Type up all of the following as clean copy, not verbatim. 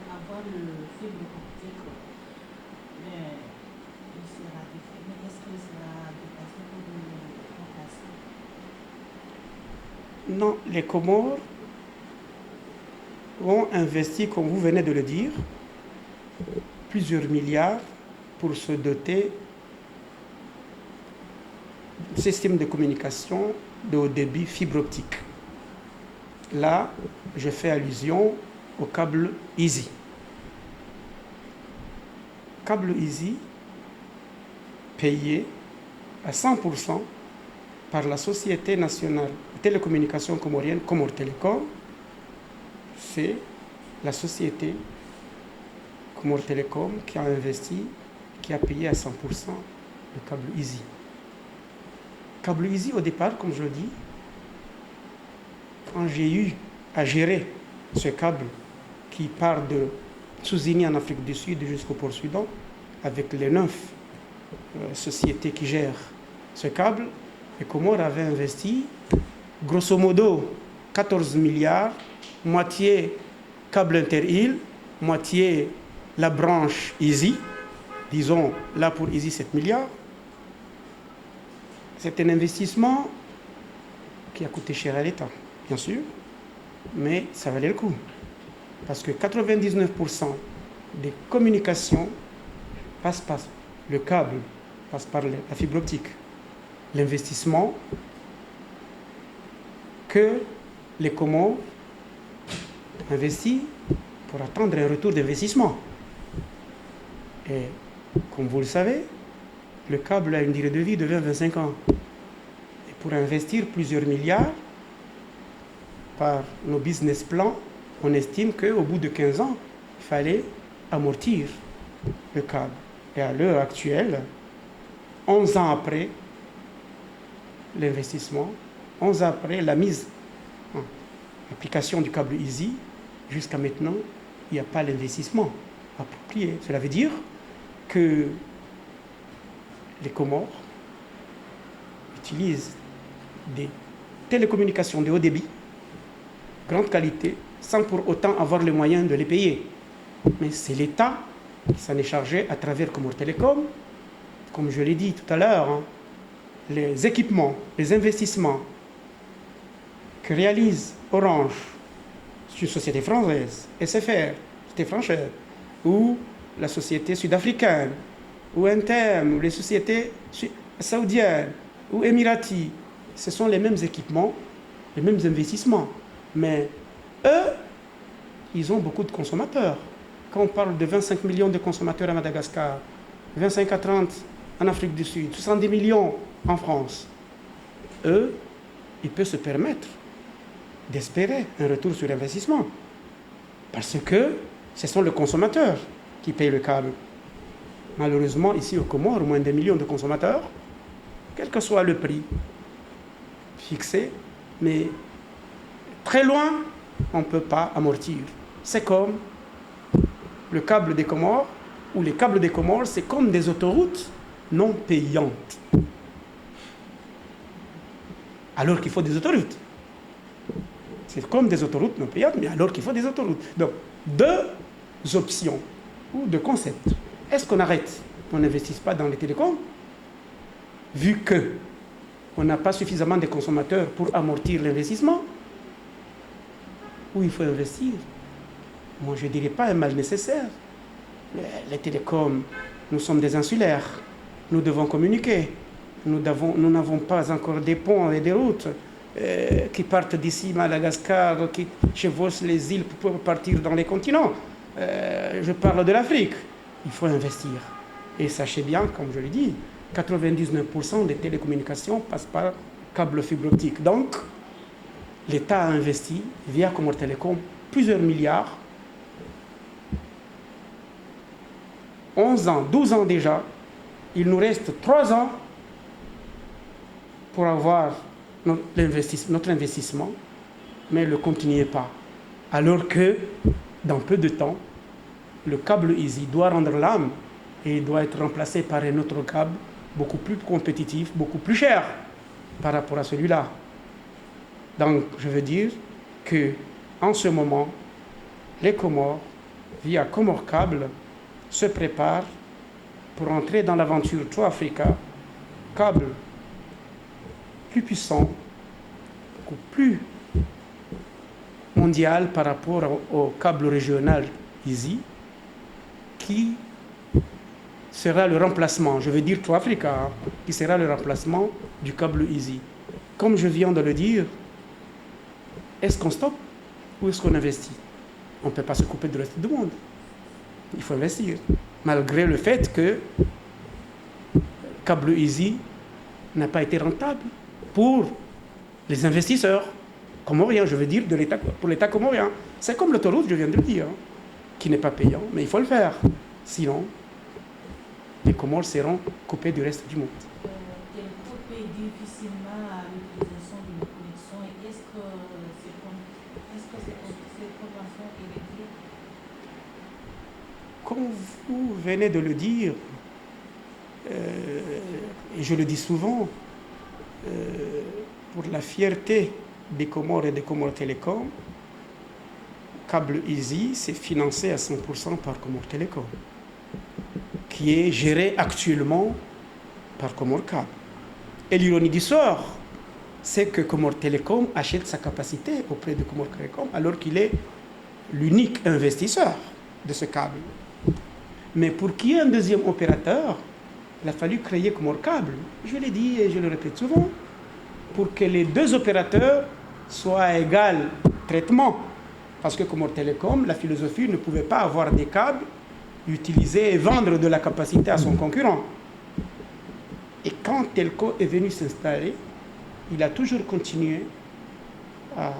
avoir le fibre optique, il sera difficile. Mais est-ce qu'il sera dépassé pour le remplacer? Non, les Comores ont investi, comme vous venez de le dire, plusieurs milliards pour se doter d'un système de communication de haut débit fibre optique. Là, je fais allusion au câble Easy. Câble Easy payé à 100% par la Société nationale de télécommunications comorienne, Comore Telecom. C'est la société Comore Telecom qui a investi, qui a payé à 100% le câble Easy. Câble Easy, au départ, comme je le dis, quand j'ai eu à gérer ce câble qui part de Souzini en Afrique du Sud jusqu'au port Soudan, avec les 9 sociétés qui gèrent ce câble, les Comores avaient investi grosso modo 14 milliards, moitié câble inter-île, moitié la branche Easy, disons là pour Easy 7 milliards. C'est un investissement qui a coûté cher à l'État, bien sûr, mais ça valait le coup. Parce que 99% des communications passent par le câble, passent par la fibre optique. L'investissement que les Comores investissent pour attendre un retour d'investissement. Et comme vous le savez, le câble a une durée de vie de 20-25 ans. Et pour investir plusieurs milliards, par nos business plans, on estime qu'au bout de 15 ans, il fallait amortir le câble. Et à l'heure actuelle, 11 ans après l'investissement, 11 ans après la mise en application du câble Easy, jusqu'à maintenant, il n'y a pas l'investissement approprié. Cela veut dire que les Comores utilisent des télécommunications de haut débit, grande qualité, sans pour autant avoir les moyens de les payer. Mais c'est l'État qui s'en est chargé à travers Comore Telecom. Comme je l'ai dit tout à l'heure, les équipements, les investissements que réalise Orange, c'est une société française, SFR, société française, ou la société sud-africaine, ou Intem, ou les sociétés saoudiennes, ou émiraties, ce sont les mêmes équipements, les mêmes investissements. Mais eux, ils ont beaucoup de consommateurs. Quand on parle de 25 millions de consommateurs à Madagascar, 25 à 30 en Afrique du Sud, 70 millions en France, eux, ils peuvent se permettre d'espérer un retour sur investissement. Parce que ce sont les consommateurs qui payent le câble. Malheureusement, ici au Comores, moins de millions de consommateurs, quel que soit le prix fixé, mais très loin, on ne peut pas amortir. C'est comme le câble des Comores, ou les câbles des Comores, c'est comme des autoroutes non payantes. Alors qu'il faut des autoroutes. C'est comme des autoroutes non payantes, mais alors qu'il faut des autoroutes. Donc, deux options, ou deux concepts. Est-ce qu'on arrête, on n'investisse pas dans les télécoms, vu qu'on n'a pas suffisamment de consommateurs pour amortir l'investissement, ou il faut investir? Moi, je ne dirais pas un mal nécessaire. Les télécoms, nous sommes des insulaires. Nous devons communiquer. Nous n'avons pas encore des ponts et des routes qui partent d'ici, Madagascar, qui chevauchent les îles pour partir dans les continents. Je parle de l'Afrique. Il faut investir. Et sachez bien, comme je l'ai dit, 99% des télécommunications passent par câble fibre optique. Donc, l'État a investi, via Comore Telecom, plusieurs milliards. 11 ans, 12 ans déjà. Il nous reste 3 ans pour avoir notre investissement, mais ne continuez pas. Alors que, dans peu de temps, le câble Easy doit rendre l'âme et doit être remplacé par un autre câble beaucoup plus compétitif, beaucoup plus cher par rapport à celui-là. Donc, je veux dire que, en ce moment, les Comores via Comor Câble, se prépare pour entrer dans l'aventure True Africa, câble plus puissant, beaucoup plus mondial par rapport au câble régional Easy, qui sera le remplacement, je veux dire True Africa, qui sera le remplacement du câble Easy. Comme je viens de le dire, est-ce qu'on stoppe ou est-ce qu'on investit? On ne peut pas se couper du reste du monde. Il faut investir, malgré le fait que le câble Easy n'a pas été rentable pour les investisseurs comoriens, je veux dire pour l'État comorien. C'est comme l'autoroute, je viens de le dire, qui n'est pas payant, mais il faut le faire. Sinon, les Comores seront coupés du reste du monde. Telco paye difficilement à l'utilisation d'une connexion. Est-ce que cette convention est réglée? Comme vous venez de le dire, et je le dis souvent, pour la fierté des Comores et des Comores Télécom, Câble Easy, c'est financé à 100% par Comores Télécom, qui est géré actuellement par Comores Câble. Et l'ironie du sort, c'est que Comores Télécom achète sa capacité auprès de Comores Télécom, alors qu'il est l'unique investisseur de ce câble. Mais pour qu'il y ait un deuxième opérateur, il a fallu créer Comores Câble. Je l'ai dit et je le répète souvent, pour que les deux opérateurs soient à égal traitement. Parce que Comores Télécom, la philosophie ne pouvait pas avoir des câbles, utiliser et vendre de la capacité à son concurrent. Et quand Telco est venu s'installer, il a toujours continué à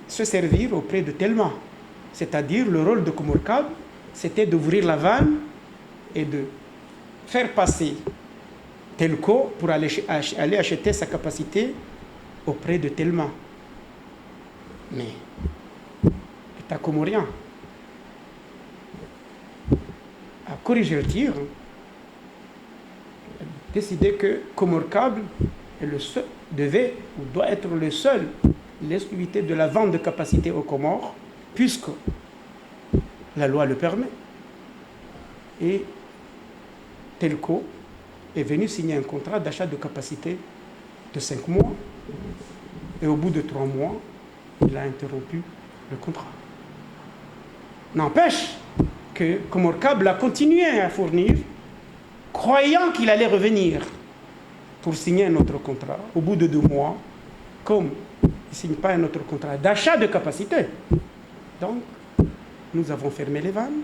se servir auprès de Telma. C'est-à-dire, le rôle de Comores Câble, c'était d'ouvrir la vanne et de faire passer Telco pour aller acheter sa capacité auprès de Telma. Mais l'État comorien a corrigé le tir, a décidé que Comores Câble est le seul, devait ou doit être le seul, l'exclusivité de la vente de capacité aux Comores, puisque la loi le permet. Et Telco est venu signer un contrat d'achat de capacité de 5 mois. Et au bout de 3 mois, il a interrompu le contrat. N'empêche que Comores Câble a continué à fournir, croyant qu'il allait revenir pour signer un autre contrat. Au bout de 2 mois, comme il ne signe pas un autre contrat d'achat de capacité, donc nous avons fermé les vannes.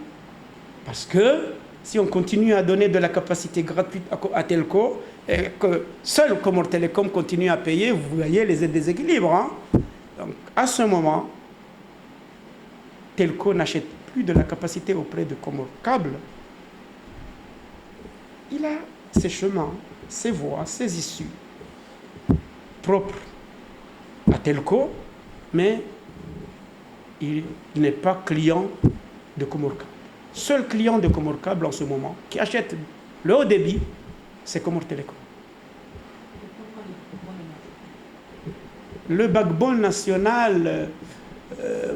Parce que si on continue à donner de la capacité gratuite à Telco, et que seul Comores Télécom continue à payer, vous voyez les déséquilibres. Hein? Donc à ce moment, Telco n'achète plus de la capacité auprès de Comores Câble. Il a ses chemins, ses voies, ses issues propres à Telco, mais il n'est pas client de Comores Câble. Seul client de Comores Câble en ce moment qui achète le haut débit, c'est Comores Télécom. Le backbone national,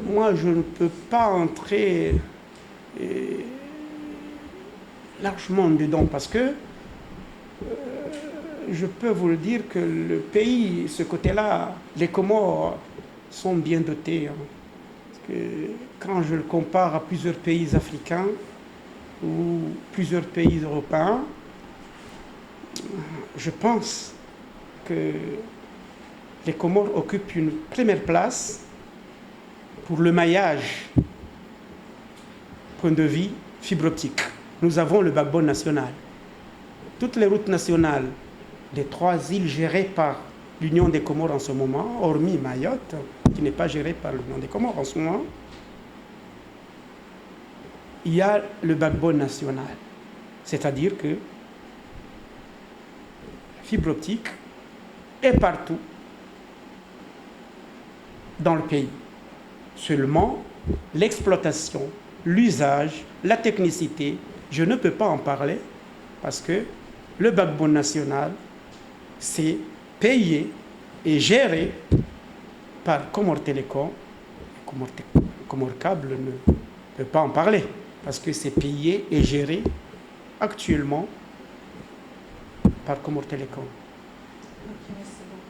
moi je ne peux pas entrer largement dedans parce que je peux vous le dire que le pays, ce côté-là, les Comores sont bien dotés. Hein. Parce que quand je le compare à plusieurs pays africains ou plusieurs pays européens, je pense que les Comores occupent une première place pour le maillage, point de vue fibre optique. Nous avons le backbone national. Toutes les routes nationales des 3 îles gérées par l'Union des Comores en ce moment, hormis Mayotte, qui n'est pas gérée par l'Union des Comores en ce moment, il y a le backbone national. C'est-à-dire que la fibre optique est partout dans le pays. Seulement, l'exploitation, l'usage, la technicité, je ne peux pas en parler parce que le backbone national, c'est payé et géré par Comores Télécom. Comores Câble ne peut pas en parler parce que c'est payé et géré actuellement par Comore Telecom. Ok, merci beaucoup.